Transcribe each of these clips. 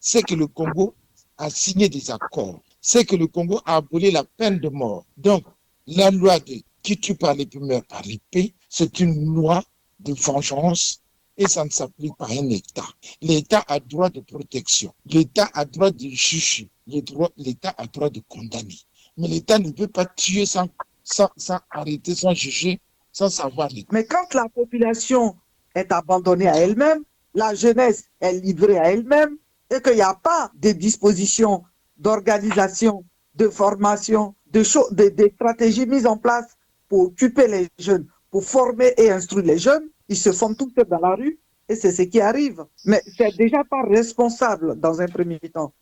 c'est que le Congo a signé des accords, c'est que le Congo a aboli la peine de mort. Donc, la loi de qui tue par l'épée par l'épée, c'est une loi de vengeance et ça ne s'applique pas à un État. L'État a droit de protection, l'État a droit de juger, l'État a droit de condamner. Mais l'État ne peut pas tuer sans arrêter, sans juger, sans savoir. Mais quand la population est abandonnée à elle-même, la jeunesse est livrée à elle-même et qu'il n'y a pas de dispositions d'organisation, de formation, de stratégies mises en place pour occuper les jeunes, pour former et instruire les jeunes, ils se font tous dans la rue et c'est ce qui arrive. Mais c'est déjà pas responsable dans un premier temps.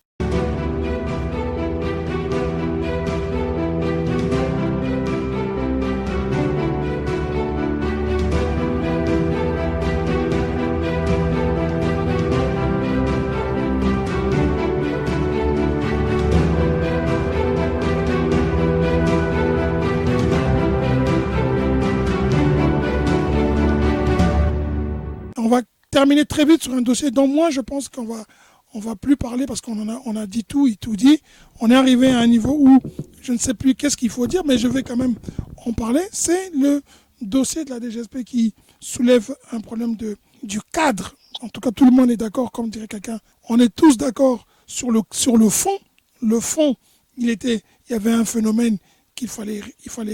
On va terminer très vite sur un dossier dont moi je pense qu'on va plus parler parce qu'on a dit tout et tout dit. On est arrivé à un niveau où je ne sais plus qu'est-ce qu'il faut dire, mais je vais quand même en parler. C'est le dossier de la DGSP qui soulève un problème du cadre. En tout cas, tout le monde est d'accord, comme dirait quelqu'un. On est tous d'accord sur le fond. Le fond, il y avait un phénomène qu'il fallait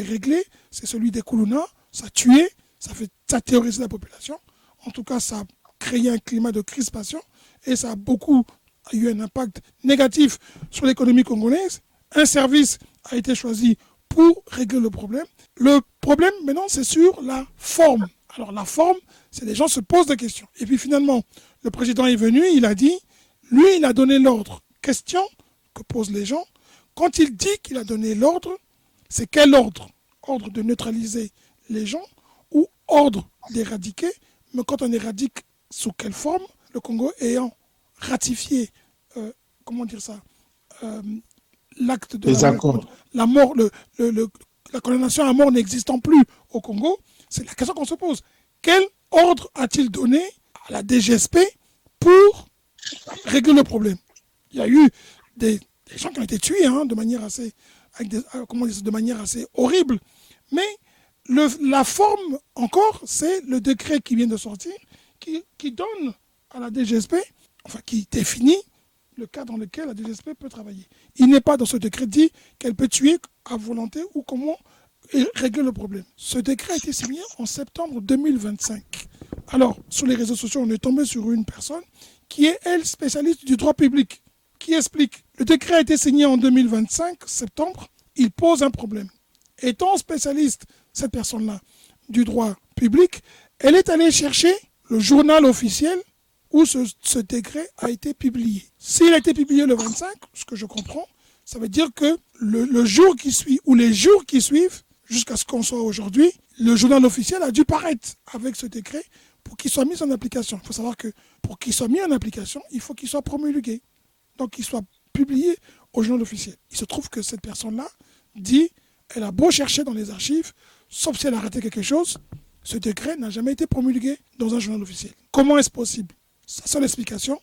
régler. C'est celui des Koulouna. Ça a tué, ça a terrorisé la population. En tout cas, ça a créé un climat de crispation et ça a eu un impact négatif sur l'économie congolaise. Un service a été choisi pour régler le problème. Le problème, maintenant, c'est sur la forme. Alors, la forme, c'est les gens se posent des questions. Et puis, finalement, le président est venu, il a dit, lui, il a donné l'ordre. Question que posent les gens. Quand il dit qu'il a donné l'ordre, c'est quel ordre? Ordre de neutraliser les gens ou ordre d'éradiquer? Mais quand on éradique, sous quelle forme? Le Congo ayant ratifié, l'acte de la mort, la condamnation à mort n'existant plus au Congo, c'est la question qu'on se pose. Quel ordre a-t-il donné à la DGSP pour régler le problème? Il y a eu des gens qui ont été tués de manière assez horrible, mais la forme, encore, c'est le décret qui vient de sortir, qui donne à la DGSP, qui définit le cadre dans lequel la DGSP peut travailler. Il n'est pas dans ce décret dit qu'elle peut tuer à volonté ou comment régler le problème. Ce décret a été signé en septembre 2025. Alors, sur les réseaux sociaux, on est tombé sur une personne qui est, elle, spécialiste du droit public, qui explique. Le décret a été signé en 2025, septembre, il pose un problème. Étant spécialiste, cette personne-là, du droit public, elle est allée chercher le journal officiel où ce décret a été publié. S'il a été publié le 25, ce que je comprends, ça veut dire que le jour qui suit ou les jours qui suivent, jusqu'à ce qu'on soit aujourd'hui, le journal officiel a dû paraître avec ce décret pour qu'il soit mis en application. Il faut savoir que pour qu'il soit mis en application, il faut qu'il soit promulgué. Donc qu'il soit publié au journal officiel. Il se trouve que cette personne-là dit, elle a beau chercher dans les archives, sauf si elle a raté quelque chose, ce décret n'a jamais été promulgué dans un journal officiel. Comment est-ce possible? Sa seule explication,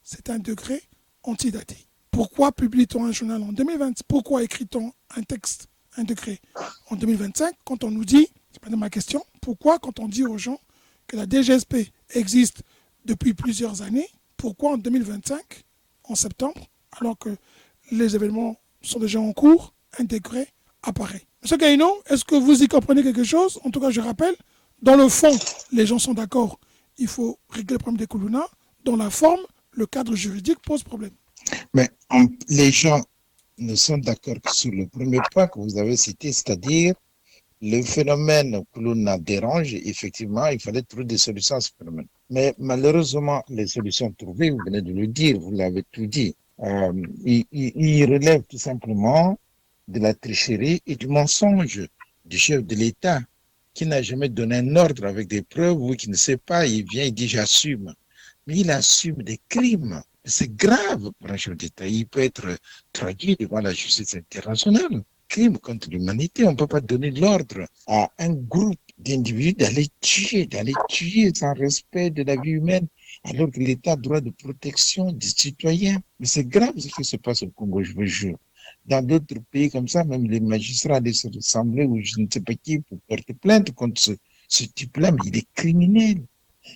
c'est un décret antidaté. Pourquoi publie-t-on un journal en 2020? Pourquoi écrit-on un décret en 2025 quand on nous dit, c'est pas de ma question, pourquoi quand on dit aux gens que la DGSP existe depuis plusieurs années, pourquoi en 2025, en septembre, alors que les événements sont déjà en cours, un décret apparaît? Monsieur Gaïno, est-ce que vous y comprenez quelque chose? En tout cas, je rappelle, dans le fond, les gens sont d'accord, il faut régler le problème des Koulouna. Dans la forme, le cadre juridique pose problème. Mais les gens ne sont d'accord que sur le premier point que vous avez cité, c'est-à-dire le phénomène Koulouna dérange. Effectivement, il fallait trouver des solutions à ce phénomène. Mais malheureusement, les solutions trouvées, vous venez de le dire, vous l'avez tout dit, ils relèvent tout simplement de la tricherie et du mensonge du chef de l'État qui n'a jamais donné un ordre avec des preuves ou qui ne sait pas, il vient, il dit j'assume. Mais il assume des crimes. C'est grave pour un chef d'État. Il peut être traduit devant la justice internationale. Crime contre l'humanité. On ne peut pas donner l'ordre à un groupe d'individus d'aller tuer sans respect de la vie humaine alors que l'État a droit de protection des citoyens. Mais c'est grave ce qui se passe au Congo, je vous jure. Dans d'autres pays comme ça, même les magistrats allaient se rassembler ou je ne sais pas qui pour porter plainte contre ce type-là, mais il est criminel,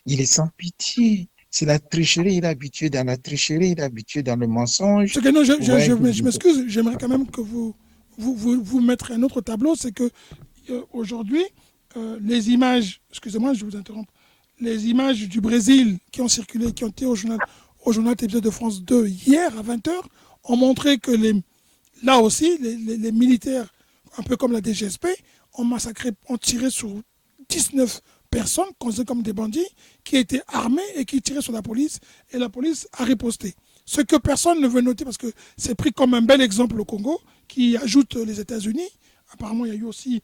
il est sans pitié. C'est la tricherie, il est habitué dans la tricherie, il est habitué dans le mensonge. C'est que non, Ouais, je m'excuse, j'aimerais quand même que vous mettre un autre tableau, c'est que aujourd'hui, les images, excusez-moi, je vous interromps, les images du Brésil qui ont circulé, qui ont été au journal télévisé de France 2 hier à 20h, ont montré que là aussi, les militaires, un peu comme la DGSP, ont massacré, ont tiré sur 19 personnes considérées comme des bandits qui étaient armés et qui tiraient sur la police, et la police a riposté. Ce que personne ne veut noter, parce que c'est pris comme un bel exemple au Congo, qui ajoute les États-Unis. Apparemment, il y a eu aussi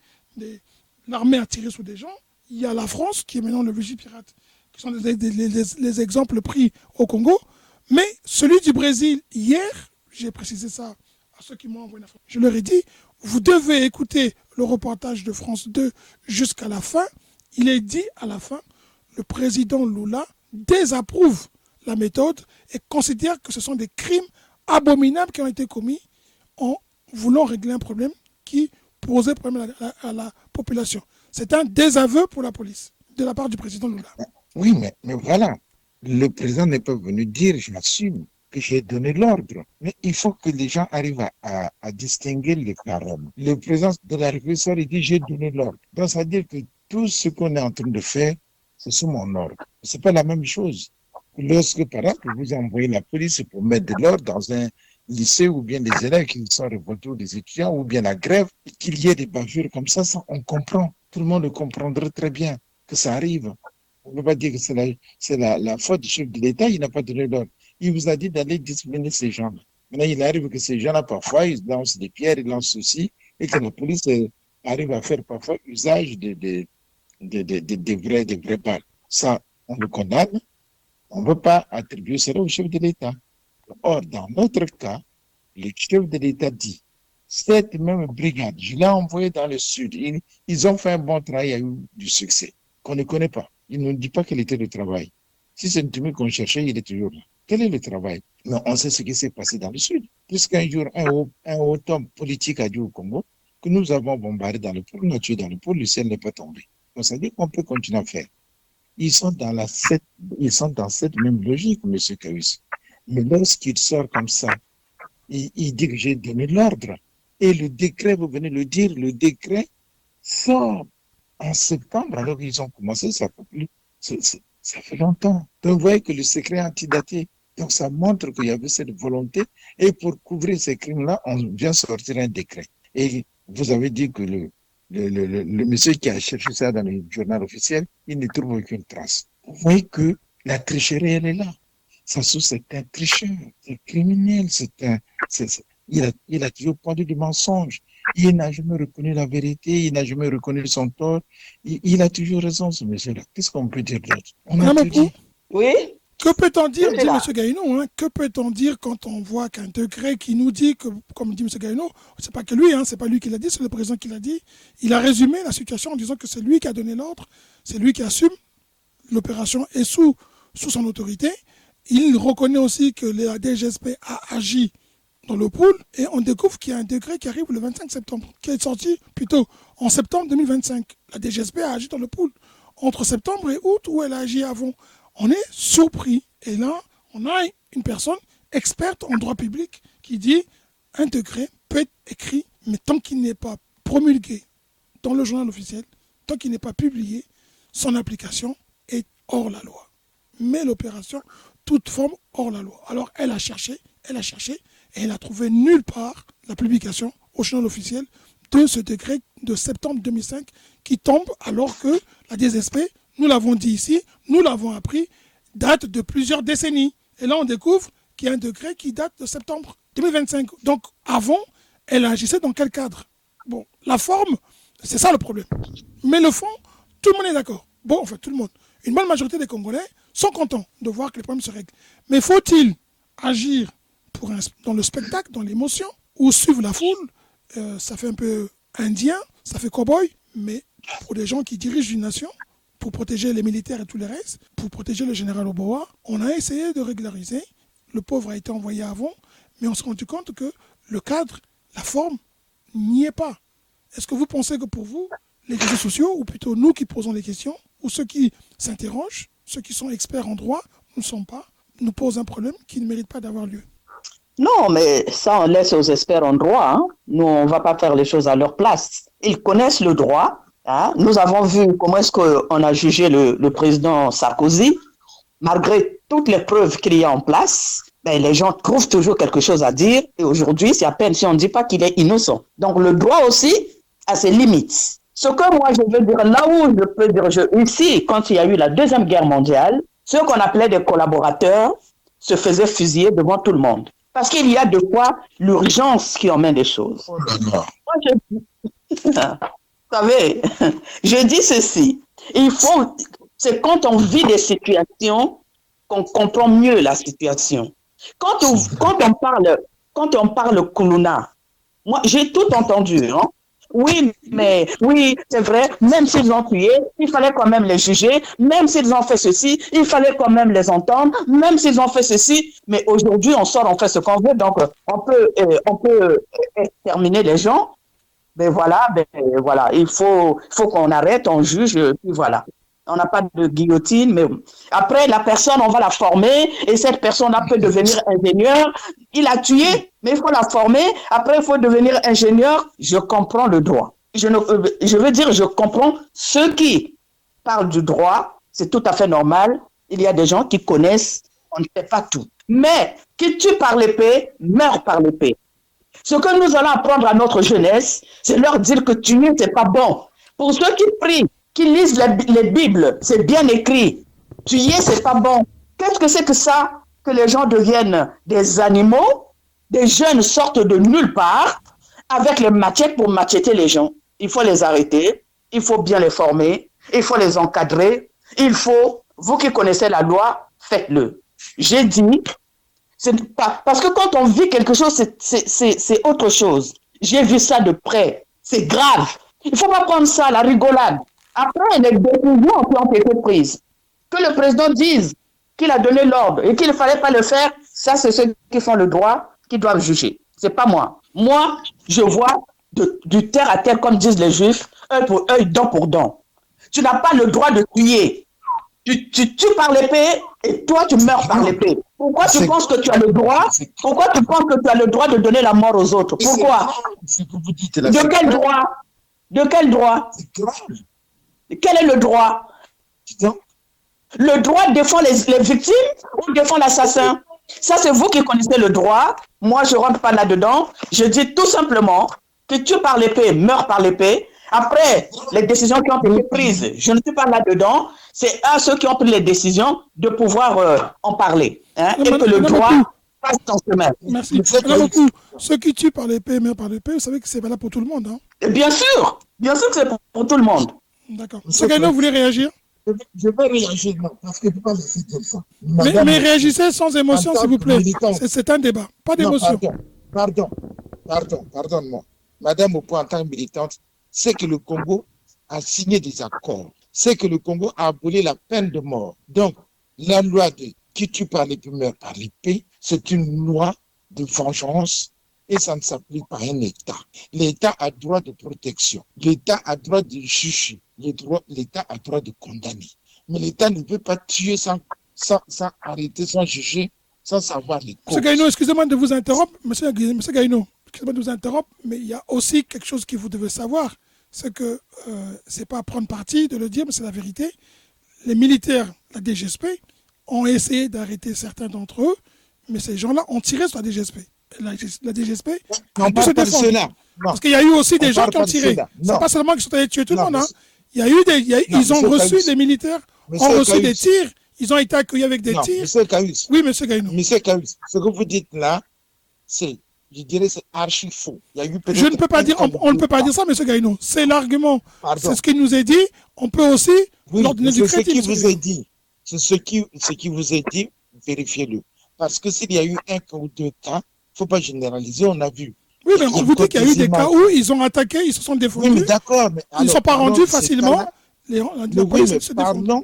l'armée a tiré sur des gens. Il y a la France, qui est maintenant le Vigipirate, qui sont les exemples pris au Congo. Mais celui du Brésil, hier, j'ai précisé ça à ceux qui m'ont envoyé l'information, je leur ai dit, vous devez écouter le reportage de France 2 jusqu'à la fin. Il est dit à la fin, le président Lula désapprouve la méthode et considère que ce sont des crimes abominables qui ont été commis en voulant régler un problème qui posait problème à la population. C'est un désaveu pour la police de la part du président Lula. Oui, mais voilà. Le président n'est pas venu dire, je m'assume, que j'ai donné l'ordre. Mais il faut que les gens arrivent à distinguer les paroles. Le président de la République, il dit, j'ai donné l'ordre. Donc, ça veut dire que tout ce qu'on est en train de faire, c'est sous mon ordre. C'est pas la même chose. Lorsque, par exemple, vous envoyez la police pour mettre de l'ordre dans un lycée ou bien des élèves qui sont révoltés ou des étudiants ou bien la grève, et qu'il y ait des bavures comme ça, on comprend. Tout le monde le comprendrait très bien que ça arrive. On ne peut pas dire que c'est la faute du chef de l'État, il n'a pas donné l'ordre. Il vous a dit d'aller discipliner ces gens-là. Maintenant, il arrive que ces gens-là, parfois, ils lancent des pierres, ils lancent ceci, et que la police arrive à faire parfois usage des vraies balles. Ça, on le condamne. On ne veut pas attribuer cela au chef de l'État. Or, dans notre cas, le chef de l'État dit, cette même brigade, je l'ai envoyée dans le sud, ils ont fait un bon travail, il y a eu du succès, qu'on ne connaît pas. Il ne nous dit pas quel était le travail. Si c'est une tenue qu'on cherchait, il est toujours là. Quel est le travail? Mais on sait ce qui s'est passé dans le sud. Puisqu'un jour, un haut homme politique a dit au Congo que nous avons bombardé dans le pôle, nous avons tué dans le pôle, le ciel n'est pas tombé. Donc ça dit qu'on peut continuer à faire. Ils sont dans cette même logique, M. Kawis. Mais lorsqu'il sort comme ça, il dit que j'ai donné l'ordre. Et le décret, vous venez le dire, le décret sort en septembre, alors qu'ils ont commencé, ça fait longtemps. Donc vous voyez que le secret est antidaté. Donc ça montre qu'il y avait cette volonté. Et pour couvrir ces crimes-là, on vient sortir un décret. Et vous avez dit que le monsieur qui a cherché ça dans le journal officiel, il ne trouve aucune trace. Vous voyez que la tricherie, elle est là. Sassou, c'est un tricheur, c'est un criminel, il a toujours pondu du mensonge. Il n'a jamais reconnu la vérité, il n'a jamais reconnu son tort. Il a toujours raison, ce monsieur-là. Qu'est-ce qu'on peut dire d'autre? On a tout dit. Oui. Que peut-on dire, dit M. Gaïno, que peut-on dire quand on voit qu'un décret qui nous dit que, comme dit M. Gaïno, c'est pas que lui, c'est pas lui qui l'a dit, c'est le président qui l'a dit. Il a résumé la situation en disant que c'est lui qui a donné l'ordre, c'est lui qui assume, l'opération est sous son autorité. Il reconnaît aussi que la DGSP a agi dans le pool et on découvre qu'il y a un décret qui arrive le 25 septembre, qui est sorti plutôt en septembre 2025. La DGSP a agi dans le pool entre septembre et août où elle a agi avant. On est surpris. Et là, on a une personne experte en droit public qui dit un décret peut être écrit, mais tant qu'il n'est pas promulgué dans le journal officiel, tant qu'il n'est pas publié, son application est hors la loi. Mais l'opération, toute forme hors la loi. Alors elle a cherché, et elle a trouvé nulle part la publication au journal officiel de ce décret de septembre 2005 qui tombe alors que la DGSP, nous l'avons dit ici, nous l'avons appris, date de plusieurs décennies. Et là, on découvre qu'il y a un décret qui date de septembre 2025. Donc, avant, elle agissait dans quel cadre? Bon, la forme, c'est ça le problème. Mais le fond, tout le monde est d'accord. Bon, enfin, tout le monde. Une bonne majorité des Congolais sont contents de voir que les problèmes se règlent. Mais faut-il agir dans le spectacle, dans l'émotion, ou suivre la foule? Ça fait un peu indien, ça fait cow-boy, mais pour des gens qui dirigent une nation, pour protéger les militaires et tout le reste, pour protéger le général Oboa. On a essayé de régulariser. Le pauvre a été envoyé avant, mais on s'est rendu compte que le cadre, la forme, n'y est pas. Est-ce que vous pensez que pour vous, les réseaux sociaux, ou plutôt nous qui posons les questions, ou ceux qui s'interrogent, ceux qui sont experts en droit, ne sont pas, nous posent un problème qui ne mérite pas d'avoir lieu? Non, mais ça, on laisse aux experts en droit. Hein. Nous, on ne va pas faire les choses à leur place. Ils connaissent le droit. Hein. Nous avons vu comment est-ce qu'on a jugé le président Sarkozy. Malgré toutes les preuves qu'il y a en place, ben, les gens trouvent toujours quelque chose à dire. Et aujourd'hui, c'est à peine si on ne dit pas qu'il est innocent. Donc, le droit aussi a ses limites. Ce que moi, je veux dire, là où je peux dire, ici, quand il y a eu la Deuxième Guerre mondiale, ceux qu'on appelait des collaborateurs se faisaient fusiller devant tout le monde. Parce qu'il y a de quoi l'urgence qui emmène des choses. Oh là là. Moi, vous savez, je dis ceci. C'est quand on vit des situations qu'on comprend mieux la situation. Quand on parle Kuluna, moi, j'ai tout entendu, hein. Oui, c'est vrai, même s'ils ont tué, il fallait quand même les juger, même s'ils ont fait ceci, il fallait quand même les entendre, même s'ils ont fait ceci, mais aujourd'hui, on sort, on fait ce qu'on veut, donc on peut exterminer les gens, mais voilà, il faut qu'on arrête, on juge, puis voilà. On n'a pas de guillotine, mais après, la personne, on va la former, et cette personne-là peut devenir ingénieur. Il a tué, mais il faut la former. Après, il faut devenir ingénieur. Je comprends le droit. Je veux dire, je comprends ceux qui parlent du droit. C'est tout à fait normal. Il y a des gens qui connaissent, on ne fait pas tout. Mais qui tue par l'épée, meurt par l'épée. Ce que nous allons apprendre à notre jeunesse, c'est leur dire que tuer, c'est pas bon. Pour ceux qui prient, qui lisent les Bibles, c'est bien écrit. Tuer, c'est pas bon. Qu'est-ce que c'est que ça? Que les gens deviennent des animaux, des jeunes sortent de nulle part, avec les machettes pour macheter les gens. Il faut les arrêter, il faut bien les former, il faut les encadrer, vous qui connaissez la loi, faites-le. J'ai dit, c'est pas, parce que quand on vit quelque chose, c'est autre chose. J'ai vu ça de près, c'est grave. Il ne faut pas prendre ça à la rigolade. Après, les décisions qui ont été prises, que le président dise qu'il a donné l'ordre et qu'il ne fallait pas le faire, ça, c'est ceux qui font le droit qui doivent juger. Ce n'est pas moi. Moi, je vois du terre à terre, comme disent les Juifs, œil pour œil, dent pour dent. Tu n'as pas le droit de tuer. Tu tues par l'épée et toi, tu meurs par l'épée. Pourquoi tu penses que tu as le droit? Pourquoi tu penses que tu as le droit de donner la mort aux autres? Pourquoi? De quel droit? De quel droit? Quel est le droit? Le droit défend les victimes ou défend l'assassin? Ça, c'est vous qui connaissez le droit. Moi, je ne rentre pas là-dedans. Je dis tout simplement que tu par l'épée, meurs par l'épée. Après, les décisions qui ont été prises, je ne suis pas là-dedans. C'est à ceux qui ont pris les décisions de pouvoir en parler. Hein, et que le droit passe son chemin. Merci. Beaucoup. Ceux qui tuent par l'épée, meurent par l'épée, vous savez que c'est valable pour tout le monde. Hein? Et bien sûr que c'est pour tout le monde. D'accord. M. Gaïno, vous voulez réagir? Je vais réagir, non, parce que je ne peux pas laisser dire ça. Mais réagissez sans émotion, s'il vous plaît. C'est un débat, pas d'émotion. Pardonne-moi. Madame, au point en tant que militante, c'est que le Congo a signé des accords. C'est que le Congo a aboli la peine de mort. Donc, la loi de qui tue par l'épée meurt par l'épée, c'est une loi de vengeance et ça ne s'applique pas à un État. L'État a droit de protection. L'État a droit de juger. L'État a droit de condamner. Mais l'État ne peut pas tuer sans arrêter, sans juger, sans savoir les causes. M. Gaïno, excusez-moi de vous interrompre. Monsieur Gaïno, excusez-moi de vous interrompre, mais il y a aussi quelque chose que vous devez savoir. C'est que ce n'est pas à prendre parti de le dire, mais c'est la vérité. Les militaires, la DGSP, ont essayé d'arrêter certains d'entre eux, mais ces gens-là ont tiré sur la DGSP. La DGSP a pu se défendre. Parce qu'il y a eu aussi des gens qui ont tiré. Ce n'est pas seulement qu'ils sont allés tuer tout le monde. Hein. Il y a eu ils ont reçu, les militaires ont reçu des tirs, ils ont été accueillis avec des tirs. Monsieur Caïus. Oui, monsieur Gaïno. Monsieur Caïus, ce que vous dites là, je dirais, c'est archi faux. Je ne peux pas dire, on ne peut pas dire ça, monsieur Gaïno. C'est l'argument. C'est ce qui nous est dit. On peut aussi leur donner du crédit. C'est ce qui vous est dit, vérifiez-le. Parce que s'il y a eu un cas ou deux cas, il ne faut pas généraliser, on a vu. Oui, mais on vous dit qu'il y a eu des cas où ils ont attaqué, ils se sont défendus. Oui, mais d'accord. Ils ne sont pas rendus facilement. Mais oui, police mais se défend.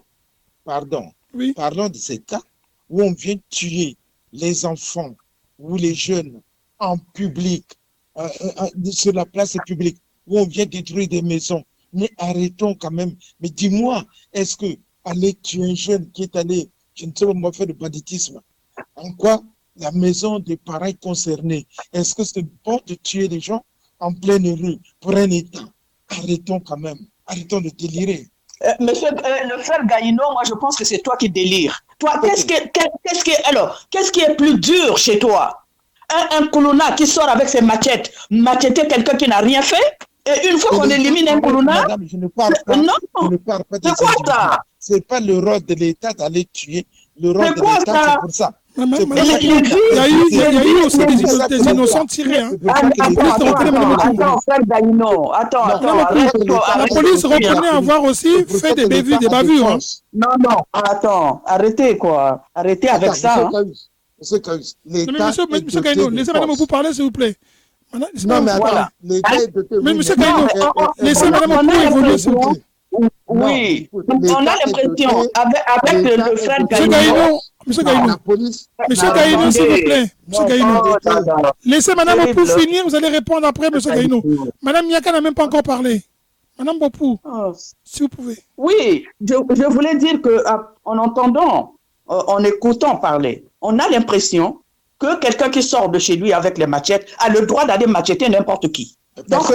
Oui. Parlons de ces cas où on vient tuer les enfants ou les jeunes en public, sur la place publique, où on vient détruire des maisons. Mais arrêtons quand même. Mais dis-moi, est-ce que aller tuer un jeune qui est allé, je ne sais pas, faire du banditisme, en quoi la maison des parents concernés, est-ce que c'est bon de tuer des gens en pleine rue pour un État? Arrêtons quand même. Arrêtons de délirer. Monsieur le frère Gaïno, moi je pense que c'est toi qui délires. Toi, qu'est-ce qui est plus dur chez toi? Un Koulouna qui sort avec ses machettes, macheter quelqu'un qui n'a rien fait, et une fois qu'on élimine un Koulouna, madame, je ne parle pas, non, je ne parle pas de c'est quoi ça? C'est pas le rôle de l'État d'aller tuer. Le rôle C'est de quoi l'État, ça? c'est pour ça. Il y a eu aussi des innocents tirés. Hein. Attends, frère Gaïno, La police reconnaît avoir aussi fait des bavures. Hein. Non, attends, arrêtez quoi. Arrêtez avec ça. Monsieur Caïs, Monsieur Gaïno, laissez Madame Opou parler, s'il vous plaît. Non, mais attends, l'État est doté. Mais Monsieur Gaïno, laissez Madame Opou évoluer, s'il vous plaît. Oui, on a l'impression, avec le frère Gaïno. Monsieur Gaïno, s'il vous plaît. Monsieur Gaïno. Laissez Madame Opou finir, vous allez répondre après, Monsieur Gaïno. Madame Miaka n'a même pas encore parlé. Madame Opou, si vous pouvez. Oui, je voulais dire qu'en entendant, en écoutant parler, on a l'impression que quelqu'un qui sort de chez lui avec les machettes a le droit d'aller macheter n'importe qui. Donc,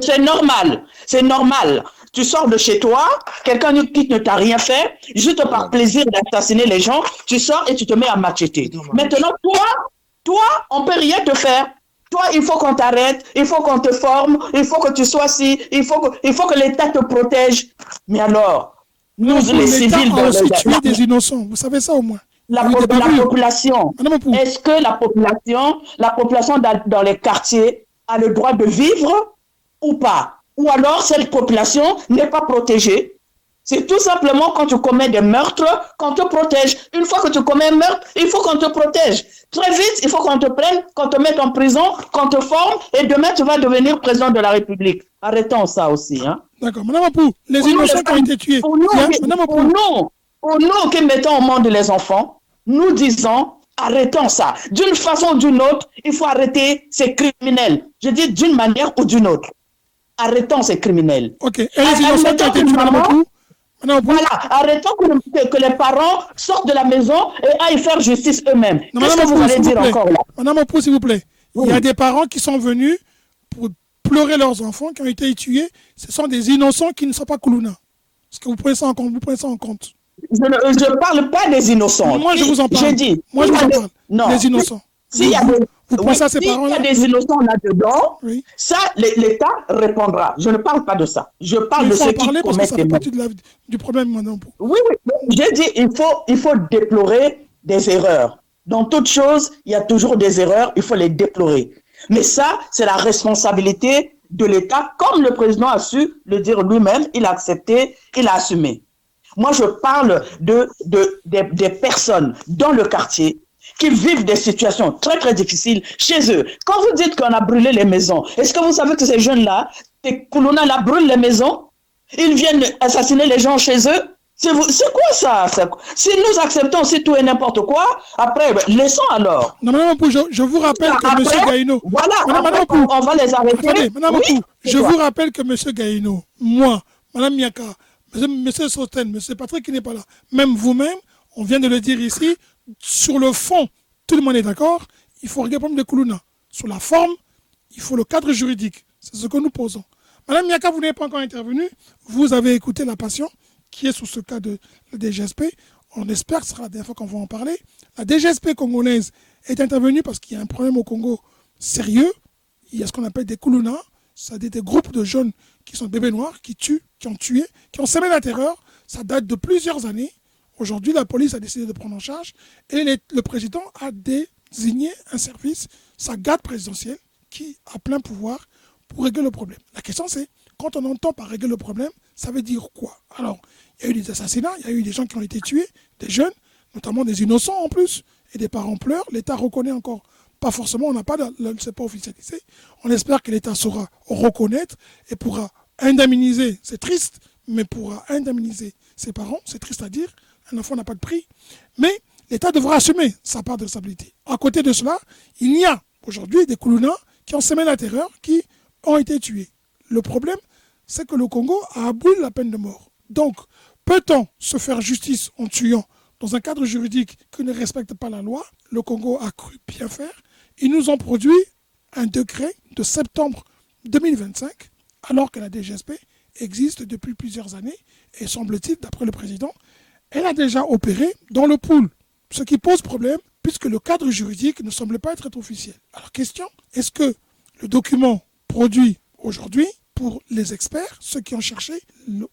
c'est normal. C'est normal. Tu sors de chez toi, quelqu'un qui ne t'a rien fait, juste par plaisir d'assassiner les gens, tu sors et tu te mets à macheter. Maintenant, toi, on peut rien te faire. Toi, il faut qu'on t'arrête, il faut qu'on te forme, il faut que tu sois ci, il faut que l'État te protège. Mais alors, nous, les civils... L'État a aussi tué des innocents. Vous savez ça au moins. La population, est-ce que la population dans les quartiers a le droit de vivre ou pas? Ou alors cette population n'est pas protégée? C'est tout simplement quand tu commets des meurtres qu'on te protège. Une fois que tu commets un meurtre, il faut qu'on te protège. Très vite, il faut qu'on te prenne, qu'on te mette en prison, qu'on te forme, et demain tu vas devenir président de la République. Arrêtons ça aussi. Hein. D'accord. Madame Apou, les innocents qui ont été tués. Pour nous qui mettons au monde les enfants, nous disons, arrêtons ça. D'une façon ou d'une autre, il faut arrêter ces criminels. Je dis d'une manière ou d'une autre. Arrêtons ces criminels. Ok. Et les innocents qui ont été tués, Madame Apou? Voilà, arrêtons que les parents sortent de la maison et aillent faire justice eux-mêmes. Qu'est-ce que vous allez dire encore là? Madame Apou, s'il vous plaît. Oui. Il y a des parents qui sont venus pour pleurer leurs enfants qui ont été tués. Ce sont des innocents qui ne sont pas Koulouna. Est-ce que vous prenez ça en compte? Je ne parle pas des innocents. Moi, je vous en parle. Moi, je vous en parle. Non. Les innocents. S'il y a des innocents là-dedans, ça, l'État répondra. Je ne parle pas de ça. Je parle de ceux qui commettent des meurtres. Du problème, madame. Oui. J'ai dit, il faut déplorer des erreurs. Dans toute chose, il y a toujours des erreurs, il faut les déplorer. Mais ça, c'est la responsabilité de l'État, comme le président a su le dire lui-même, il a accepté, il a assumé. Moi, je parle des personnes dans le quartier qui vivent des situations très, très difficiles chez eux. Quand vous dites qu'on a brûlé les maisons, est-ce que vous savez que ces jeunes-là, ces Koulouna-là brûlent les maisons? Ils viennent assassiner les gens chez eux? C'est quoi ça? Si nous acceptons aussi tout et n'importe quoi, après, laissons alors. Non, Madame Apou, je vous rappelle que M. Gaïno... Voilà, on va les arrêter. Attendez, Madame Apou, je vous rappelle que M. Gaïno, moi, Madame Miaka, M. Sosten, M. Patrick qui n'est pas là, même vous-même, on vient de le dire ici, sur le fond, tout le monde est d'accord, il faut regarder le problème de Koulouna. Sur la forme, il faut le cadre juridique. C'est ce que nous posons. Madame Miaka, vous n'avez pas encore intervenu. Vous avez écouté la passion qui est sous ce cas de la DGSP. On espère que ce sera la dernière fois qu'on va en parler. La DGSP congolaise est intervenue parce qu'il y a un problème au Congo sérieux. Il y a ce qu'on appelle des Koulouna. C'est-à-dire des groupes de jeunes qui sont bébés noirs, qui tuent, qui ont tué, qui ont semé la terreur. Ça date de plusieurs années. Aujourd'hui, la police a décidé de prendre en charge et le président a désigné un service, sa garde présidentielle, qui a plein pouvoir pour régler le problème. La question c'est, quand on entend par régler le problème, ça veut dire quoi? Alors, il y a eu des assassinats, il y a eu des gens qui ont été tués, des jeunes, notamment des innocents en plus, et des parents pleurent. L'État reconnaît encore, pas forcément, on n'a pas, c'est pas officialisé. On espère que l'État saura reconnaître et pourra indemniser. C'est triste, mais pourra indemniser ses parents. C'est triste à dire, un enfant n'a pas de prix. Mais l'État devra assumer sa part de responsabilité. À côté de cela, il y a aujourd'hui des Koulouna qui ont semé la terreur, qui ont été tués. Le problème, c'est que le Congo a aboli la peine de mort. Donc, peut-on se faire justice en tuant dans un cadre juridique qui ne respecte pas la loi? Le Congo a cru bien faire. Ils nous ont produit un décret de septembre 2025, alors que la DGSP existe depuis plusieurs années, et semble-t-il, d'après le président, elle a déjà opéré dans le pool, ce qui pose problème, puisque le cadre juridique ne semble pas être officiel. Alors, question, est-ce que le document produit aujourd'hui, pour les experts, ceux qui ont cherché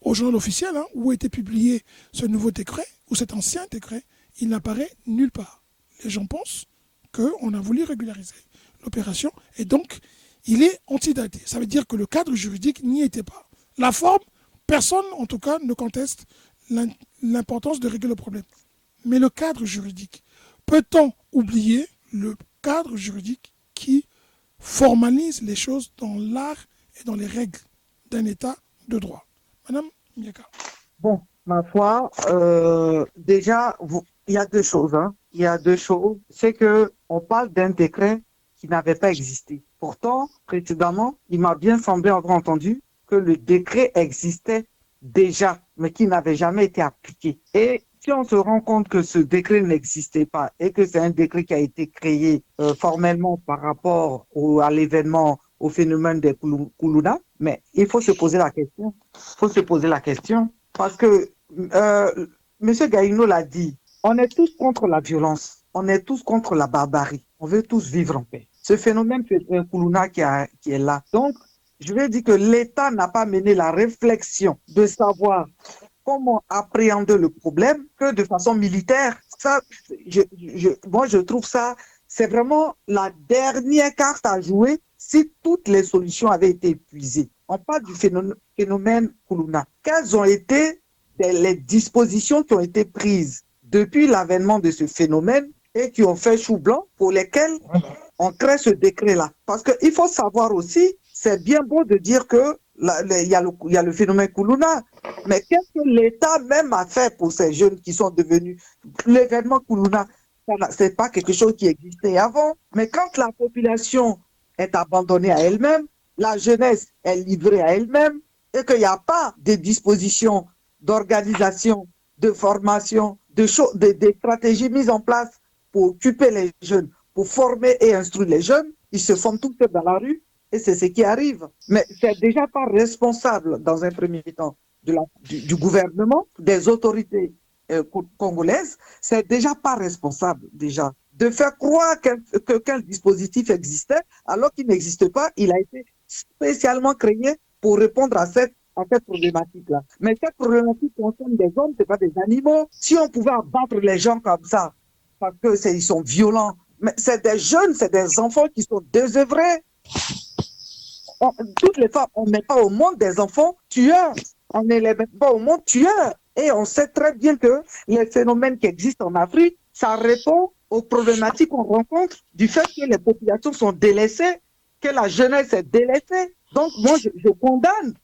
au journal officiel, où était publié ce nouveau décret, ou cet ancien décret, il n'apparaît nulle part. Les gens pensent qu'on a voulu régulariser l'opération, et donc il est antidaté. Ça veut dire que le cadre juridique n'y était pas. La forme, personne en tout cas ne conteste l'importance de régler le problème. Mais le cadre juridique, peut-on oublier le cadre juridique qui formalise les choses dans l'art et dans les règles d'un État de droit? Madame Mieka. Bon, ma foi, déjà, il y a deux choses. Il y a deux choses. C'est qu'on parle d'un décret qui n'avait pas existé. Pourtant, précédemment, il m'a bien semblé avoir entendu que le décret existait déjà, mais qui n'avait jamais été appliqué. Et si on se rend compte que ce décret n'existait pas et que c'est un décret qui a été créé formellement par rapport à l'événement, au phénomène des Koulouna, mais il faut se poser la question. Il faut se poser la question parce que M. Gaïno l'a dit, on est tous contre la violence, on est tous contre la barbarie, on veut tous vivre en paix. Ce phénomène Koulouna qui est là. Donc, je vais dire que l'État n'a pas mené la réflexion de savoir comment appréhender le problème que de façon militaire. Ça, moi, je trouve ça, c'est vraiment la dernière carte à jouer si toutes les solutions avaient été épuisées. On parle du phénomène Koulouna. Quelles ont été les dispositions qui ont été prises depuis l'avènement de ce phénomène et qui ont fait chou blanc pour lesquelles on crée ce décret-là? Parce qu'il faut savoir aussi, c'est bien beau de dire que il y a le phénomène Koulouna, mais qu'est-ce que l'État même a fait pour ces jeunes qui sont devenus l'événement Koulouna? C'est pas quelque chose qui existait avant, mais quand la population est abandonnée à elle-même, la jeunesse est livrée à elle-même, et qu'il n'y a pas de dispositions d'organisation, de formation, de stratégies mises en place pour occuper les jeunes, pour former et instruire les jeunes, ils se forment tous dans la rue. Et c'est ce qui arrive. Mais c'est déjà pas responsable, dans un premier temps, du gouvernement, des autorités congolaises. C'est déjà pas responsable, déjà, de faire croire qu'un dispositif existait, alors qu'il n'existe pas. Il a été spécialement créé pour répondre à cette problématique-là. Mais cette problématique concerne des hommes, c'est pas des animaux. Si on pouvait abattre les gens comme ça, parce qu'ils sont violents, mais c'est des jeunes, c'est des enfants qui sont désœuvrés. Toutes les fois, on ne met pas au monde des enfants tueurs. On ne les met pas au monde tueurs. Et on sait très bien que les phénomènes qui existent en Afrique, ça répond aux problématiques qu'on rencontre du fait que les populations sont délaissées, que la jeunesse est délaissée. Donc, moi, je condamne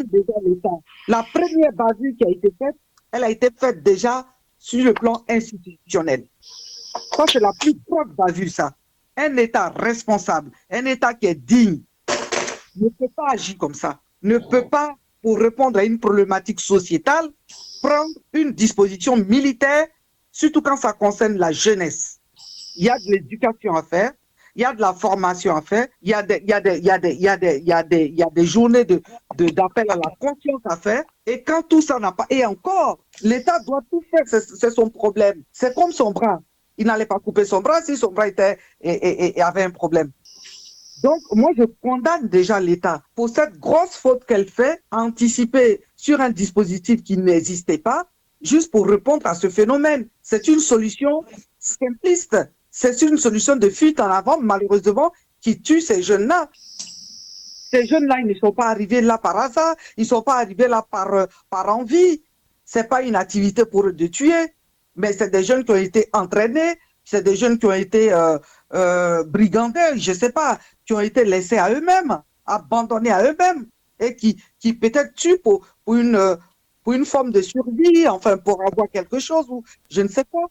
déjà l'État. La première bavure qui a été faite, elle a été faite déjà sur le plan institutionnel. Ça, c'est la plus grande bavure, ça. Un État responsable, un État qui est digne, ne peut pas agir comme ça, ne peut pas, pour répondre à une problématique sociétale, prendre une disposition militaire, surtout quand ça concerne la jeunesse. Il y a de l'éducation à faire, il y a de la formation à faire, il y a des journées d'appel à la conscience à faire, et quand tout ça n'a pas, et encore, l'État doit tout faire, c'est son problème. C'est comme son bras. Il n'allait pas couper son bras si son bras avait un problème. Donc, moi, je condamne déjà l'État pour cette grosse faute qu'elle fait, à anticiper sur un dispositif qui n'existait pas, juste pour répondre à ce phénomène. C'est une solution simpliste. C'est une solution de fuite en avant, malheureusement, qui tue ces jeunes-là. Ces jeunes-là, ils ne sont pas arrivés là par hasard, ils ne sont pas arrivés là par envie. C'est pas une activité pour eux de tuer, mais c'est des jeunes qui ont été entraînés, c'est des jeunes qui ont été brigandés, je ne sais pas, qui ont été laissés à eux-mêmes, abandonnés à eux-mêmes. et qui peut-être tue pour une forme de survie, enfin pour avoir quelque chose ou je ne sais quoi.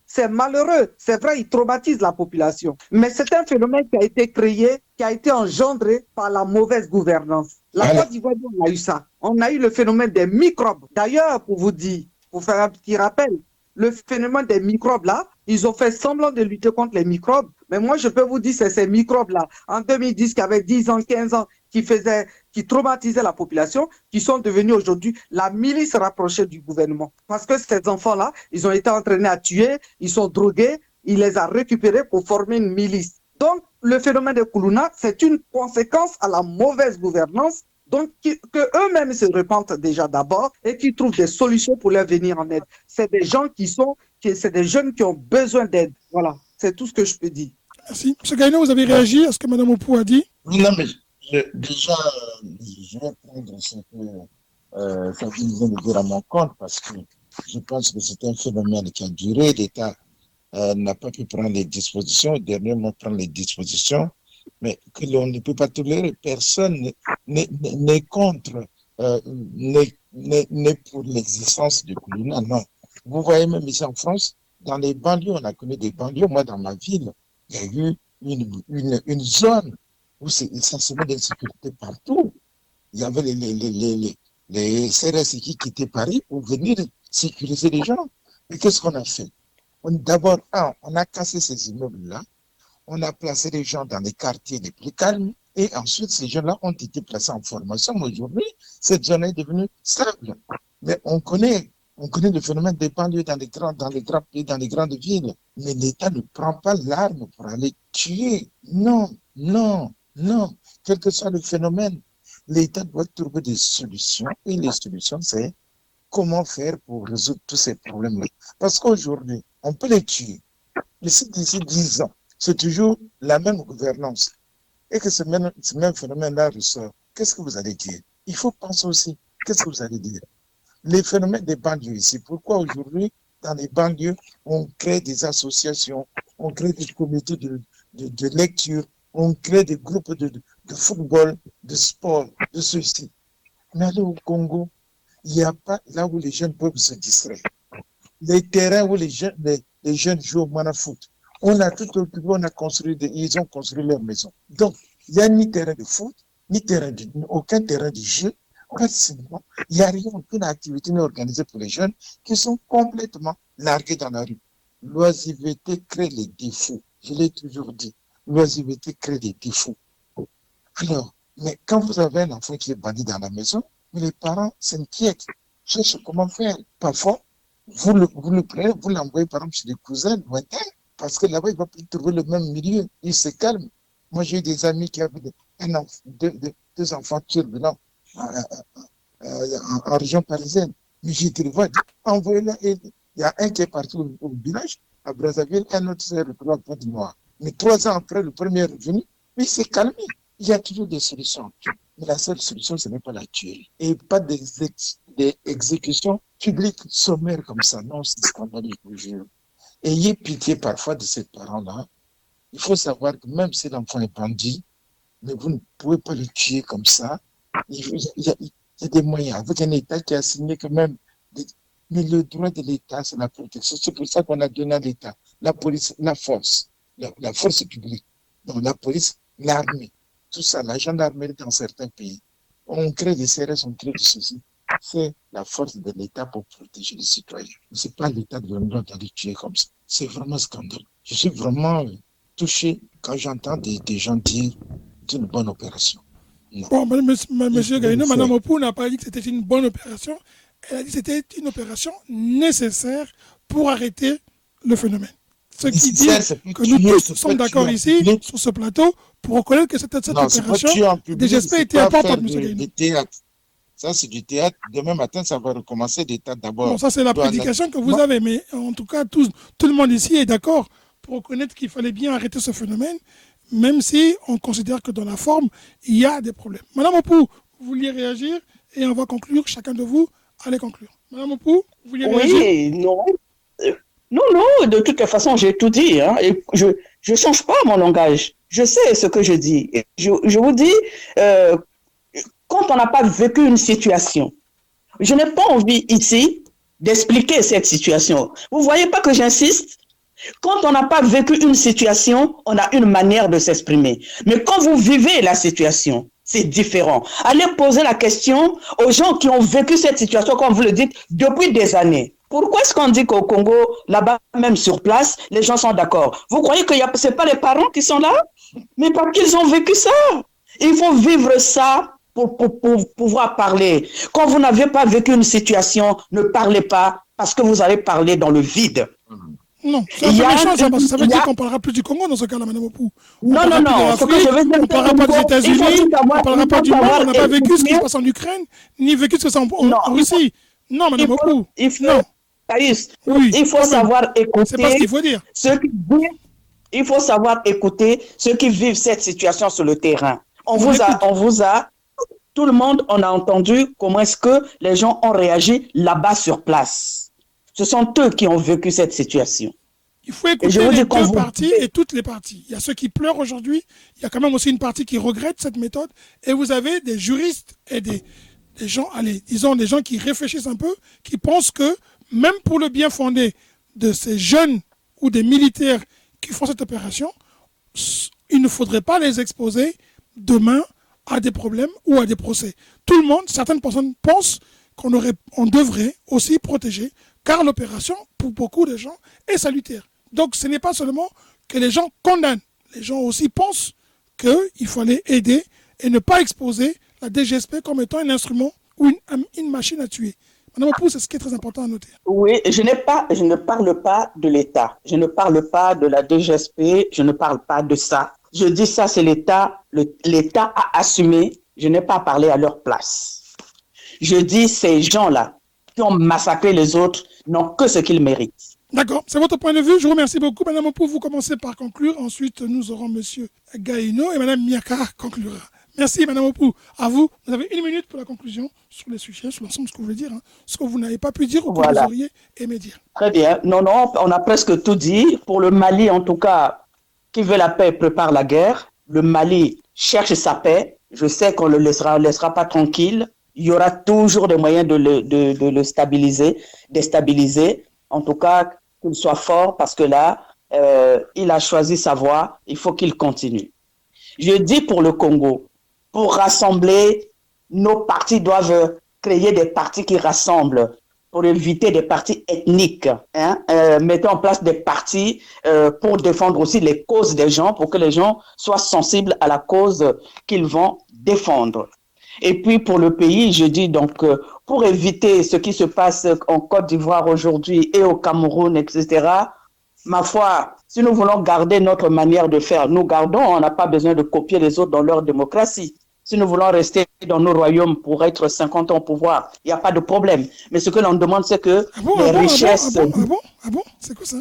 C'est malheureux, c'est vrai, il traumatise la population. Mais c'est un phénomène qui a été créé, qui a été engendré par la mauvaise gouvernance. La Côte d'Ivoire, on a eu ça. On a eu le phénomène des microbes. D'ailleurs, pour vous dire, pour faire un petit rappel, le phénomène des microbes-là, ils ont fait semblant de lutter contre les microbes. Mais moi, je peux vous dire, c'est ces microbes-là, en 2010, qui avaient 10 ans, 15 ans, qui traumatisaient la population, qui sont devenus aujourd'hui la milice rapprochée du gouvernement. Parce que ces enfants-là, ils ont été entraînés à tuer, ils sont drogués, il les a récupérés pour former une milice. Donc, le phénomène de Koulouna, c'est une conséquence à la mauvaise gouvernance, donc que eux-mêmes se repentent déjà d'abord et qui trouvent des solutions pour leur venir en aide. C'est des gens c'est des jeunes qui ont besoin d'aide. Voilà, c'est tout ce que je peux dire. Merci. M. Gaïno, vous avez réagi à ce que Mme Opou a dit? Non, mais déjà, je vais prendre ce que ça vient de dire à mon compte parce que je pense que c'est un phénomène qui a duré. L'État n'a pas pu prendre les dispositions, dernièrement prendre les dispositions, mais que l'on ne peut pas tolérer. Personne n'est contre, n'est pour l'existence du Koulouna, non. Vous voyez même ici en France, dans les banlieues, on a connu des banlieues. Moi, dans ma ville, il y a eu une zone où ça se met d'insécurité partout. Il y avait les CRS qui quittaient Paris pour venir sécuriser les gens. Et qu'est-ce qu'on a fait? D'abord, on a cassé ces immeubles-là, on a placé les gens dans les quartiers les plus calmes, et ensuite, ces gens-là ont été placés en formation. Aujourd'hui, cette zone est devenue stable. Mais on connaît le phénomène des banlieues dans les grandes villes. Mais l'État ne prend pas l'arme pour aller tuer. Non. Quel que soit le phénomène, l'État doit trouver des solutions. Et les solutions, c'est comment faire pour résoudre tous ces problèmes-là. Parce qu'aujourd'hui, on peut les tuer. Mais si d'ici 10 ans, c'est toujours la même gouvernance et que ce même phénomène-là ressort, qu'est-ce que vous allez dire? Il faut penser aussi, qu'est-ce que vous allez dire? Les phénomènes des banlieues ici, pourquoi aujourd'hui, dans les banlieues, on crée des associations, on crée des comités de lecture, on crée des groupes de football, de sport, de ceci. Mais allez au Congo, il n'y a pas là où les jeunes peuvent se distraire. Les terrains où les jeunes jouent au mana-foot, on a tout occupé, ils ont construit leur maison. Donc, il n'y a ni terrain de foot, aucun terrain de jeu. Facilement, il n'y a rien, aucune activité n'est organisée pour les jeunes qui sont complètement largués dans la rue. L'oisiveté crée les défauts. Je l'ai toujours dit. L'oisiveté crée des défauts. Alors, mais quand vous avez un enfant qui est banni dans la maison, les parents s'inquiètent, cherchent comment faire. Parfois, vous le prenez, vous l'envoyez par exemple chez des cousins lointains, parce que là-bas, il va plus trouver le même milieu. Il se calme. Moi, j'ai eu des amis qui avaient deux enfants turbulents en région parisienne. Mais j'ai été le voir, envoyez-le. Il y a un qui est parti au village, à Brazzaville, un autre s'est retrouvé à Pointe-Noire. Mais 3 ans après, le premier est revenu, mais il s'est calmé. Il y a toujours des solutions. Mais la seule solution, ce n'est pas la tuerie. Et pas des exécutions publiques sommaires comme ça. Non, c'est scandaleux, je vous jure. Ayez pitié parfois de ces parents-là. Il faut savoir que même si l'enfant est bandit, mais vous ne pouvez pas le tuer comme ça. Il y a des moyens. Avec un État qui a signé que même... Mais le droit de l'État, c'est la protection. C'est pour ça qu'on a donné à l'État la police, la force publique. Donc la police, l'armée, tout ça, la gendarmerie dans certains pays. On crée des CRS, on crée des ceci. C'est la force de l'État pour protéger les citoyens. Ce n'est pas l'État de l'endroit d'aller tuer comme ça. C'est vraiment scandaleux. Je suis vraiment touché quand j'entends des gens dire c'est une bonne opération. Non. Bon, monsieur Gaïno, Mme Opou n'a pas dit que c'était une bonne opération. Elle a dit que c'était une opération nécessaire pour arrêter le phénomène. Ce qui dit que nous tous sommes d'accord ici, sur ce plateau, pour reconnaître que cette opération des DGSP était importante, M. Gaïno. Ça, c'est du théâtre. Demain matin, ça va recommencer des théâtres d'abord. Bon, ça, c'est la prédication que vous avez. Mais en tout cas, tout le monde ici est d'accord pour reconnaître qu'il fallait bien arrêter ce phénomène, même si on considère que dans la forme, il y a des problèmes. Madame Opou, vous vouliez réagir et on va conclure. Chacun de vous allez conclure. Madame Opou, vous vouliez réagir? Oui, non. Non, de toute façon, j'ai tout dit. Hein, et je ne change pas mon langage. Je sais ce que je dis. Je vous dis, quand on n'a pas vécu une situation, je n'ai pas envie ici d'expliquer cette situation. Vous voyez pas que j'insiste? Quand on n'a pas vécu une situation, on a une manière de s'exprimer. Mais quand vous vivez la situation, c'est différent. Allez poser la question aux gens qui ont vécu cette situation, comme vous le dites, depuis des années. Pourquoi est-ce qu'on dit qu'au Congo, là-bas, même sur place, les gens sont d'accord? Vous croyez que ce n'est pas les parents qui sont là? Mais parce qu'ils ont vécu ça. Il faut vivre ça pour pouvoir parler. Quand vous n'avez pas vécu une situation, ne parlez pas parce que vous allez parler dans le vide. Non, c'est méchant, ça, parce que ça veut dire qu'on ne parlera plus du Congo dans ce cas-là, Madame Opou. Non. Ce que je veux dire, on ne parlera pas des États-Unis, on ne parlera pas du monde, on n'a pas vécu ce qui se passe en Ukraine, ni vécu ce qui se passe en Russie. Non, Madame Opou. Il faut savoir écouter. C'est pas ce qu'il faut dire. Il faut savoir écouter ceux qui vivent cette situation sur le terrain. Tout le monde, on a entendu comment est-ce que les gens ont réagi là-bas sur place. Ce sont eux qui ont vécu cette situation. Il faut écouter les deux parties et toutes les parties. Il y a ceux qui pleurent aujourd'hui, il y a quand même aussi une partie qui regrette cette méthode, et vous avez des juristes et des gens, des gens qui réfléchissent un peu, qui pensent que même pour le bien fondé de ces jeunes ou des militaires qui font cette opération, il ne faudrait pas les exposer demain à des problèmes ou à des procès. Tout le monde, certaines personnes pensent qu'on devrait aussi protéger, car l'opération, pour beaucoup de gens, est salutaire. Donc ce n'est pas seulement que les gens condamnent, les gens aussi pensent qu'il fallait aider et ne pas exposer la DGSP comme étant un instrument ou une machine à tuer. Madame Opou, c'est ce qui est très important à noter. Oui, je ne parle pas de l'État, je ne parle pas de la DGSP, je ne parle pas de ça. Je dis ça, c'est l'État. L'État a assumé, je n'ai pas parlé à leur place. Je dis ces gens-là qui ont massacré les autres n'ont que ce qu'ils méritent. D'accord, c'est votre point de vue. Je vous remercie beaucoup. Madame Opou, vous commencez par conclure. Ensuite, nous aurons Monsieur Gaïno et Madame Miaka conclura. Merci, Madame Opou. À vous. Vous avez 1 minute pour la conclusion sur les sujets, sur l'ensemble de ce que vous voulez dire, ce que vous n'avez pas pu dire ou que vous auriez aimé dire. Très bien. Non, on a presque tout dit. Pour le Mali, en tout cas, qui veut la paix prépare la guerre. Le Mali cherche sa paix. Je sais qu'on ne le laissera pas tranquille. Il y aura toujours des moyens de le déstabiliser. En tout cas, qu'il soit fort parce que là, il a choisi sa voie. Il faut qu'il continue. Je dis pour le Congo, pour rassembler, nos partis doivent créer des partis qui rassemblent pour éviter des partis ethniques. Mettons en place des partis pour défendre aussi les causes des gens, pour que les gens soient sensibles à la cause qu'ils vont défendre. Et puis pour le pays, je dis donc, pour éviter ce qui se passe en Côte d'Ivoire aujourd'hui et au Cameroun, etc., ma foi, si nous voulons garder notre manière de faire, nous gardons, on n'a pas besoin de copier les autres dans leur démocratie. Si nous voulons rester dans nos royaumes pour être 50 ans au pouvoir, il n'y a pas de problème. Mais ce que l'on demande, c'est que les richesses... Ah bon? C'est quoi ça?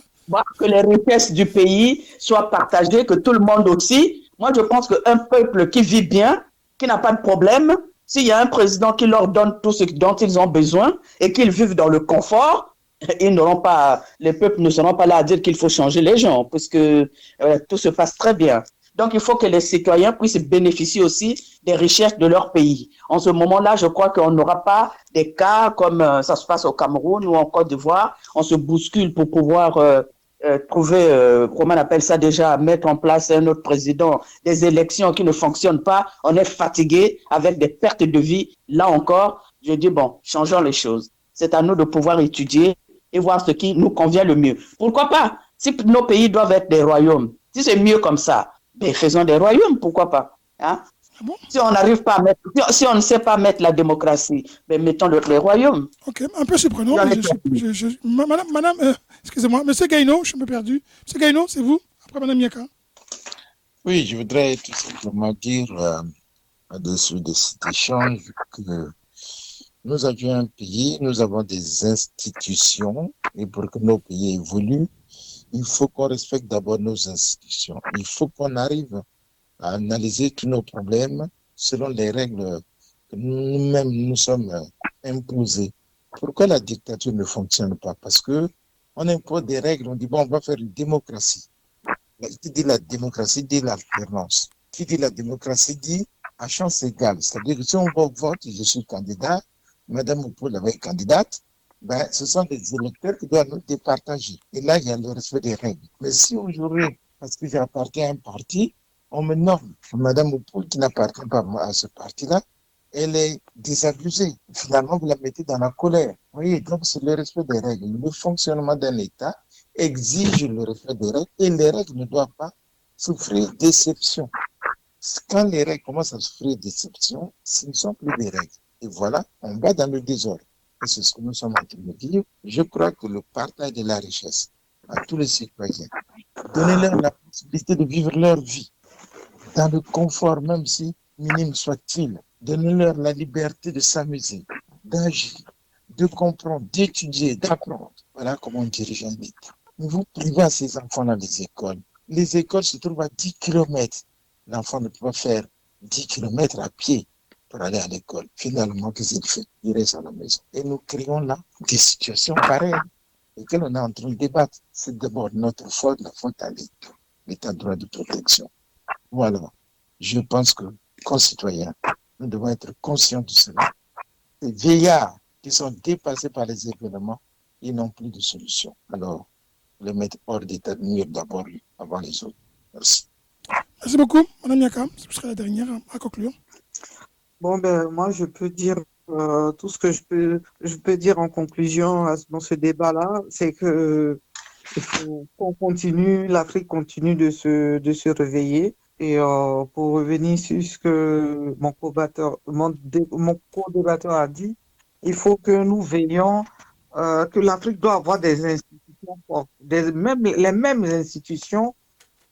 Que les richesses du pays soient partagées, que tout le monde aussi. Moi, je pense qu'un peuple qui vit bien, qui n'a pas de problème, s'il y a un président qui leur donne tout ce dont ils ont besoin et qu'ils vivent dans le confort, les peuples ne seront pas là à dire qu'il faut changer les gens, puisque tout se passe très bien. Donc, il faut que les citoyens puissent bénéficier aussi des richesses de leur pays. En ce moment-là, je crois qu'on n'aura pas des cas comme ça se passe au Cameroun ou en Côte d'Ivoire. On se bouscule pour pouvoir trouver, comment on appelle ça déjà, mettre en place un autre président, des élections qui ne fonctionnent pas. On est fatigué avec des pertes de vie. Là encore, je dis, bon, changeons les choses. C'est à nous de pouvoir étudier et voir ce qui nous convient le mieux. Pourquoi pas? Si nos pays doivent être des royaumes, si c'est mieux comme ça, ben faisons des royaumes, pourquoi pas? Si on n'arrive pas à mettre, si on ne sait pas mettre la démocratie, ben mettons les royaumes. Ok, un peu surprenant. Madame, excusez-moi, Monsieur Gaïno, je suis un peu perdu. Monsieur Gaïno, c'est vous? Après Madame Miaka. Oui, je voudrais tout simplement dire à-dessus de cet échange que nous avions un pays, nous avons des institutions, et pour que nos pays évoluent, il faut qu'on respecte d'abord nos institutions. Il faut qu'on arrive à analyser tous nos problèmes selon les règles que nous-mêmes nous sommes imposées. Pourquoi la dictature ne fonctionne pas? Parce que on impose des règles, on dit bon, on va faire une démocratie. Qui dit la démocratie dit l'alternance. Qui dit la démocratie dit à chance égale. C'est-à-dire que si on va au vote, je suis candidat, Madame Oupoul est candidate, ben, ce sont des électeurs qui doivent nous départager. Et là, il y a le respect des règles. Mais si aujourd'hui, parce que j'appartiens à un parti, on me nomme Madame Oupoul qui n'appartient pas à ce parti-là, elle est désabusée. Finalement, vous la mettez dans la colère. Vous voyez, donc c'est le respect des règles. Le fonctionnement d'un État exige le respect des règles et les règles ne doivent pas souffrir d'exception. Quand les règles commencent à souffrir d'exception, ce ne sont plus des règles. Et voilà, on va dans le désordre. Et c'est ce que nous sommes en train de vivre. Je crois que le partage de la richesse à tous les citoyens, donner-leur la possibilité de vivre leur vie dans le confort, même si minime soit-il, donner-leur la liberté de s'amuser, d'agir, de comprendre, d'étudier, d'apprendre. Voilà comment on dirige un État. Vous privez à ces enfants-là des écoles. Les écoles se trouvent à 10 kilomètres. L'enfant ne peut pas faire 10 kilomètres à pied pour aller à l'école. Finalement, qu'est-ce qu'il fait? Il reste à la maison. Et nous créons là des situations pareilles lesquelles on est en train de débattre. C'est d'abord notre faute, la faute à l'État, l'État de droit de protection. Voilà. Je pense que, concitoyens, nous devons être conscients de cela. Les vieillards qui sont dépassés par les événements, ils n'ont plus de solution. Alors, les mettre hors d'état de nuire d'abord avant les autres. Merci. Merci beaucoup, Mme Yaka. Ce sera la dernière à conclure. Bon, ben, moi, je peux dire tout ce que je peux dire en conclusion dans ce débat-là, c'est que il faut qu'on continue, l'Afrique continue de se réveiller. Et pour revenir sur ce que mon co-débatteur a dit, il faut que nous veillions que l'Afrique doit avoir des institutions fortes, les mêmes institutions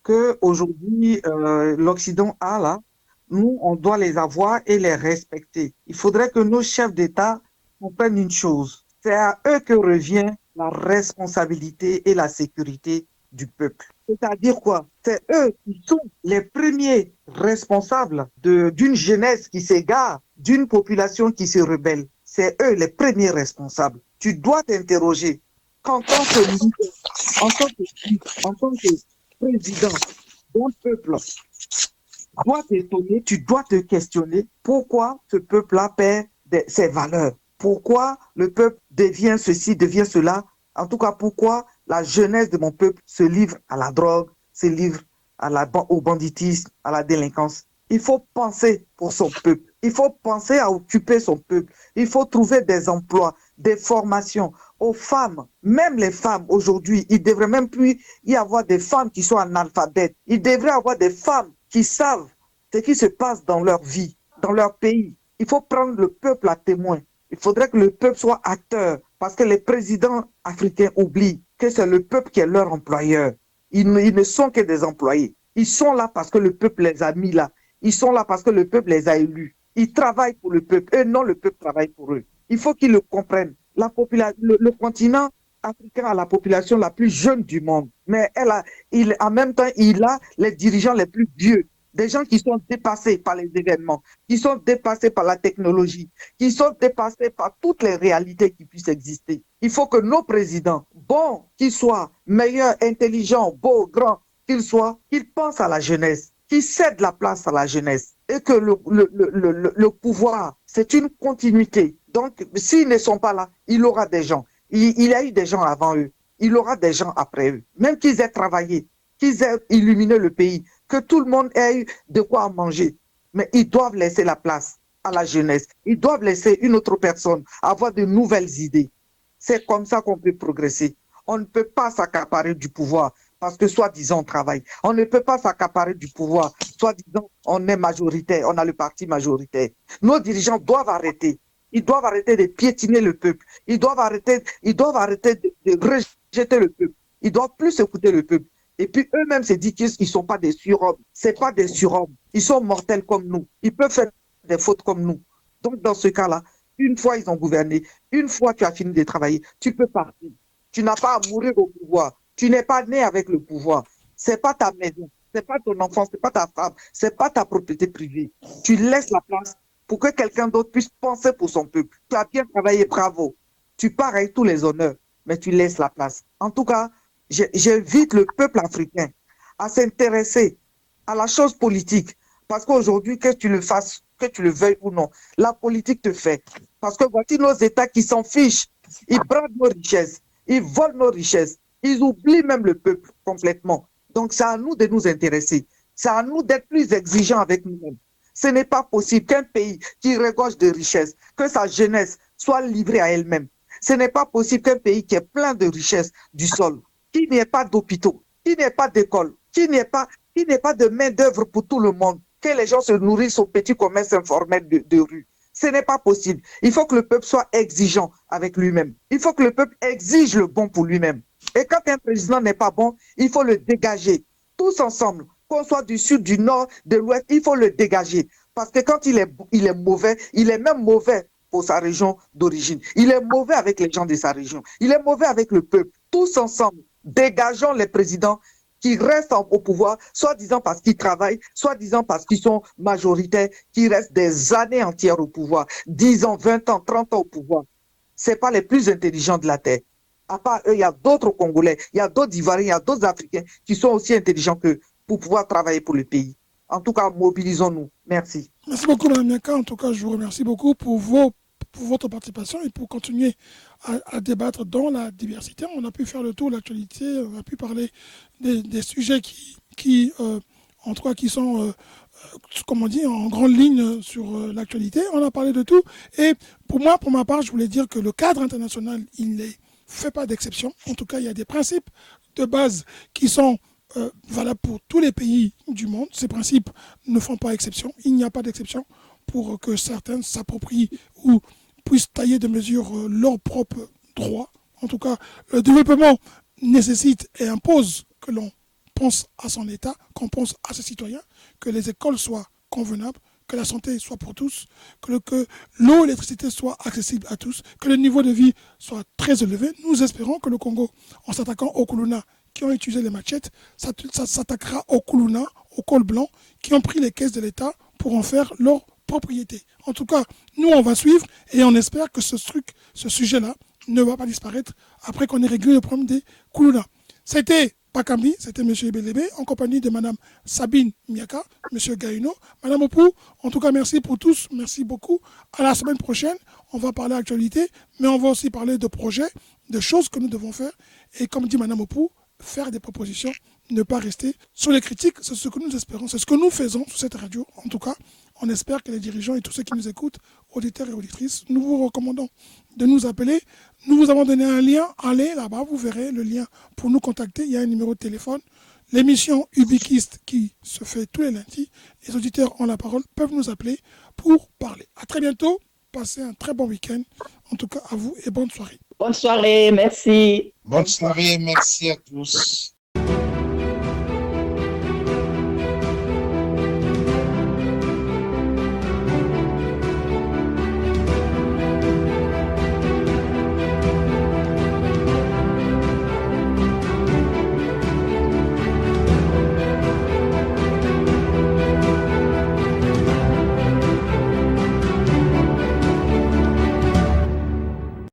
que aujourd'hui l'Occident a là. Nous, on doit les avoir et les respecter. Il faudrait que nos chefs d'État comprennent une chose. C'est à eux que revient la responsabilité et la sécurité du peuple. C'est-à-dire quoi? C'est eux qui sont les premiers responsables d'une jeunesse qui s'égare, d'une population qui se rebelle. C'est eux les premiers responsables. Tu dois t'interroger qu'en tant que leader, en tant que président d'un peuple, tu dois te questionner pourquoi ce peuple-là perd ses valeurs. Pourquoi le peuple devient ceci, devient cela. En tout cas, pourquoi la jeunesse de mon peuple se livre à la drogue, se livre au banditisme, à la délinquance. Il faut penser pour son peuple. Il faut penser à occuper son peuple. Il faut trouver des emplois, des formations aux femmes. Même les femmes aujourd'hui, il ne devrait même plus y avoir des femmes qui sont analphabètes. Il devrait y avoir des femmes qui savent ce qui se passe dans leur vie, dans leur pays. Il faut prendre le peuple à témoin. Il faudrait que le peuple soit acteur, parce que les présidents africains oublient que c'est le peuple qui est leur employeur. Ils ne sont que des employés. Ils sont là parce que le peuple les a mis là. Ils sont là parce que le peuple les a élus. Ils travaillent pour le peuple, et non le peuple travaille pour eux. Il faut qu'ils le comprennent. Le continent africain a la population la plus jeune du monde, mais en même temps, il a les dirigeants les plus vieux. Des gens qui sont dépassés par les événements, qui sont dépassés par la technologie, qui sont dépassés par toutes les réalités qui puissent exister. Il faut que nos présidents, bons qu'ils soient, meilleurs, intelligents, beaux, grands qu'ils soient, qu'ils pensent à la jeunesse, qu'ils cèdent la place à la jeunesse. Et que le pouvoir, c'est une continuité. Donc, s'ils ne sont pas là, il aura des gens. Il y a eu des gens avant eux. Il aura des gens après eux. Même qu'ils aient travaillé, qu'ils aient illuminé le pays, que tout le monde ait eu de quoi manger. Mais ils doivent laisser la place à la jeunesse. Ils doivent laisser une autre personne avoir de nouvelles idées. C'est comme ça qu'on peut progresser. On ne peut pas s'accaparer du pouvoir parce que soi-disant on travaille. On ne peut pas s'accaparer du pouvoir. Soi-disant on est majoritaire, on a le parti majoritaire. Nos dirigeants doivent arrêter. Ils doivent arrêter de piétiner le peuple. Ils doivent arrêter de rejeter le peuple. Ils doivent plus écouter le peuple. Et puis eux-mêmes se disent qu'ils ne sont pas des surhommes. Ce n'est pas des surhommes. Ils sont mortels comme nous. Ils peuvent faire des fautes comme nous. Donc dans ce cas-là, une fois ils ont gouverné, une fois tu as fini de travailler, tu peux partir. Tu n'as pas à mourir au pouvoir. Tu n'es pas né avec le pouvoir. Ce n'est pas ta maison, ce n'est pas ton enfant, ce n'est pas ta femme, ce n'est pas ta propriété privée. Tu laisses la place pour que quelqu'un d'autre puisse penser pour son peuple. Tu as bien travaillé, bravo. Tu pars avec tous les honneurs, mais tu laisses la place. En tout cas, j'invite le peuple africain à s'intéresser à la chose politique, Parce qu'aujourd'hui, que tu le fasses, que tu le veuilles ou non, la politique te fait. Parce que voici nos États qui s'en fichent. Ils bradent nos richesses, ils volent nos richesses, ils oublient même le peuple complètement. Donc c'est à nous de nous intéresser. C'est à nous d'être plus exigeants avec nous-mêmes. Ce n'est pas possible qu'un pays qui regorge de richesses, que sa jeunesse soit livrée à elle-même. Ce n'est pas possible qu'un pays qui est plein de richesses du sol, qu'il n'y ait pas d'hôpitaux, qu'il n'y ait pas d'écoles, qu'il n'y ait pas de main-d'œuvre pour tout le monde, que les gens se nourrissent au petit commerce informel de rue. Ce n'est pas possible. Il faut que le peuple soit exigeant avec lui-même. Il faut que le peuple exige le bon pour lui-même. Et quand un président n'est pas bon, il faut le dégager. Tous ensemble, qu'on soit du sud, du nord, de l'ouest, il faut le dégager. Parce que quand il est mauvais, il est même mauvais pour sa région d'origine. Il est mauvais avec les gens de sa région. Il est mauvais avec le peuple. Tous ensemble, dégageons les présidents qui restent au pouvoir, soi-disant parce qu'ils travaillent, soi-disant parce qu'ils sont majoritaires, qui restent des années entières au pouvoir, 10 ans, 20 ans, 30 ans au pouvoir. Ce n'est pas les plus intelligents de la Terre. À part eux, il y a d'autres Congolais, il y a d'autres Ivoiriens, il y a d'autres Africains qui sont aussi intelligents qu'eux pour pouvoir travailler pour le pays. En tout cas, mobilisons-nous. Merci. Merci beaucoup, Mme Miaka. En tout cas, je vous remercie beaucoup pour votre participation et pour continuer à débattre dans la diversité. On a pu faire le tour de l'actualité, on a pu parler des sujets qui en tout cas, qui sont, comme on dit, en grande ligne sur l'actualité. On a parlé de tout. Et pour moi, pour ma part, je voulais dire que le cadre international, il ne fait pas d'exception. En tout cas, il y a des principes de base qui sont valables pour tous les pays du monde. Ces principes ne font pas exception. Il n'y a pas d'exception pour que certains s'approprient ou puissent tailler de mesure leurs propres droits. En tout cas, le développement nécessite et impose que l'on pense à son État, qu'on pense à ses citoyens, que les écoles soient convenables, que la santé soit pour tous, que l'eau et l'électricité soient accessibles à tous, que le niveau de vie soit très élevé. Nous espérons que le Congo, en s'attaquant aux Kuluna qui ont utilisé les machettes, s'attaquera aux Kuluna, aux cols blancs, qui ont pris les caisses de l'État pour en faire leur propriété. En tout cas, nous, on va suivre et on espère que ce sujet-là ne va pas disparaître après qu'on ait réglé le problème des Kuluna. C'était Pakambi, c'était M. Ebelebe, en compagnie de Mme Sabine Miaka, M. Gaïno, Mme Opou. En tout cas, merci pour tous, merci beaucoup. À la semaine prochaine, on va parler d'actualité, mais on va aussi parler de projets, de choses que nous devons faire. Et comme dit Mme Opou, faire des propositions, ne pas rester sur les critiques, c'est ce que nous espérons, c'est ce que nous faisons sur cette radio. En tout cas, on espère que les dirigeants et tous ceux qui nous écoutent, auditeurs et auditrices, nous vous recommandons de nous appeler. Nous vous avons donné un lien, allez là-bas, vous verrez le lien pour nous contacter, il y a un numéro de téléphone. L'émission Ubiquiste qui se fait tous les lundis, les auditeurs ont la parole, peuvent nous appeler pour parler. À très bientôt, passez un très bon week-end, en tout cas à vous et bonne soirée. Bonne soirée, merci. Bonne soirée, merci à tous.